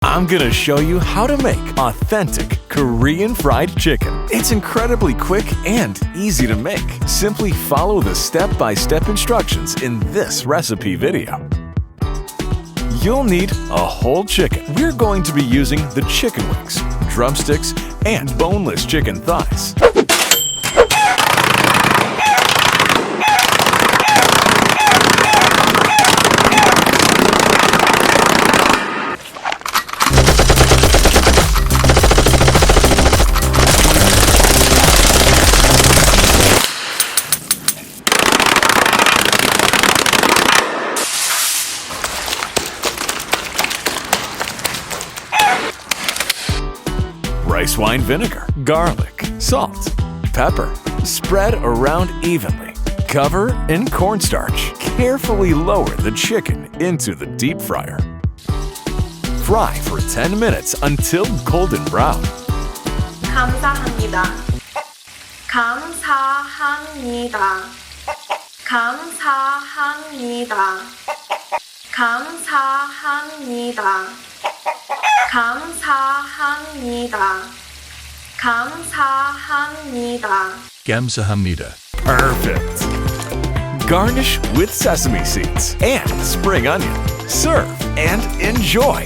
I'm gonna show you how to make authentic Korean fried chicken. It's incredibly quick and easy to make. Simply follow the step-by-step instructions in this recipe video. You'll need a whole chicken. We're going to be using the chicken wings, drumsticks, and boneless chicken thighs. Rice wine vinegar, garlic, salt, pepper. Spread around evenly. Cover in cornstarch. Carefully lower the chicken into the deep fryer. Fry for 10 minutes until golden brown. 감사합니다. 감사합니다. 감사합니다. 감사합니다. 감사합니다. 감사합니다. 감사합니다. Perfect. Garnish with sesame seeds and spring onion. Serve and enjoy.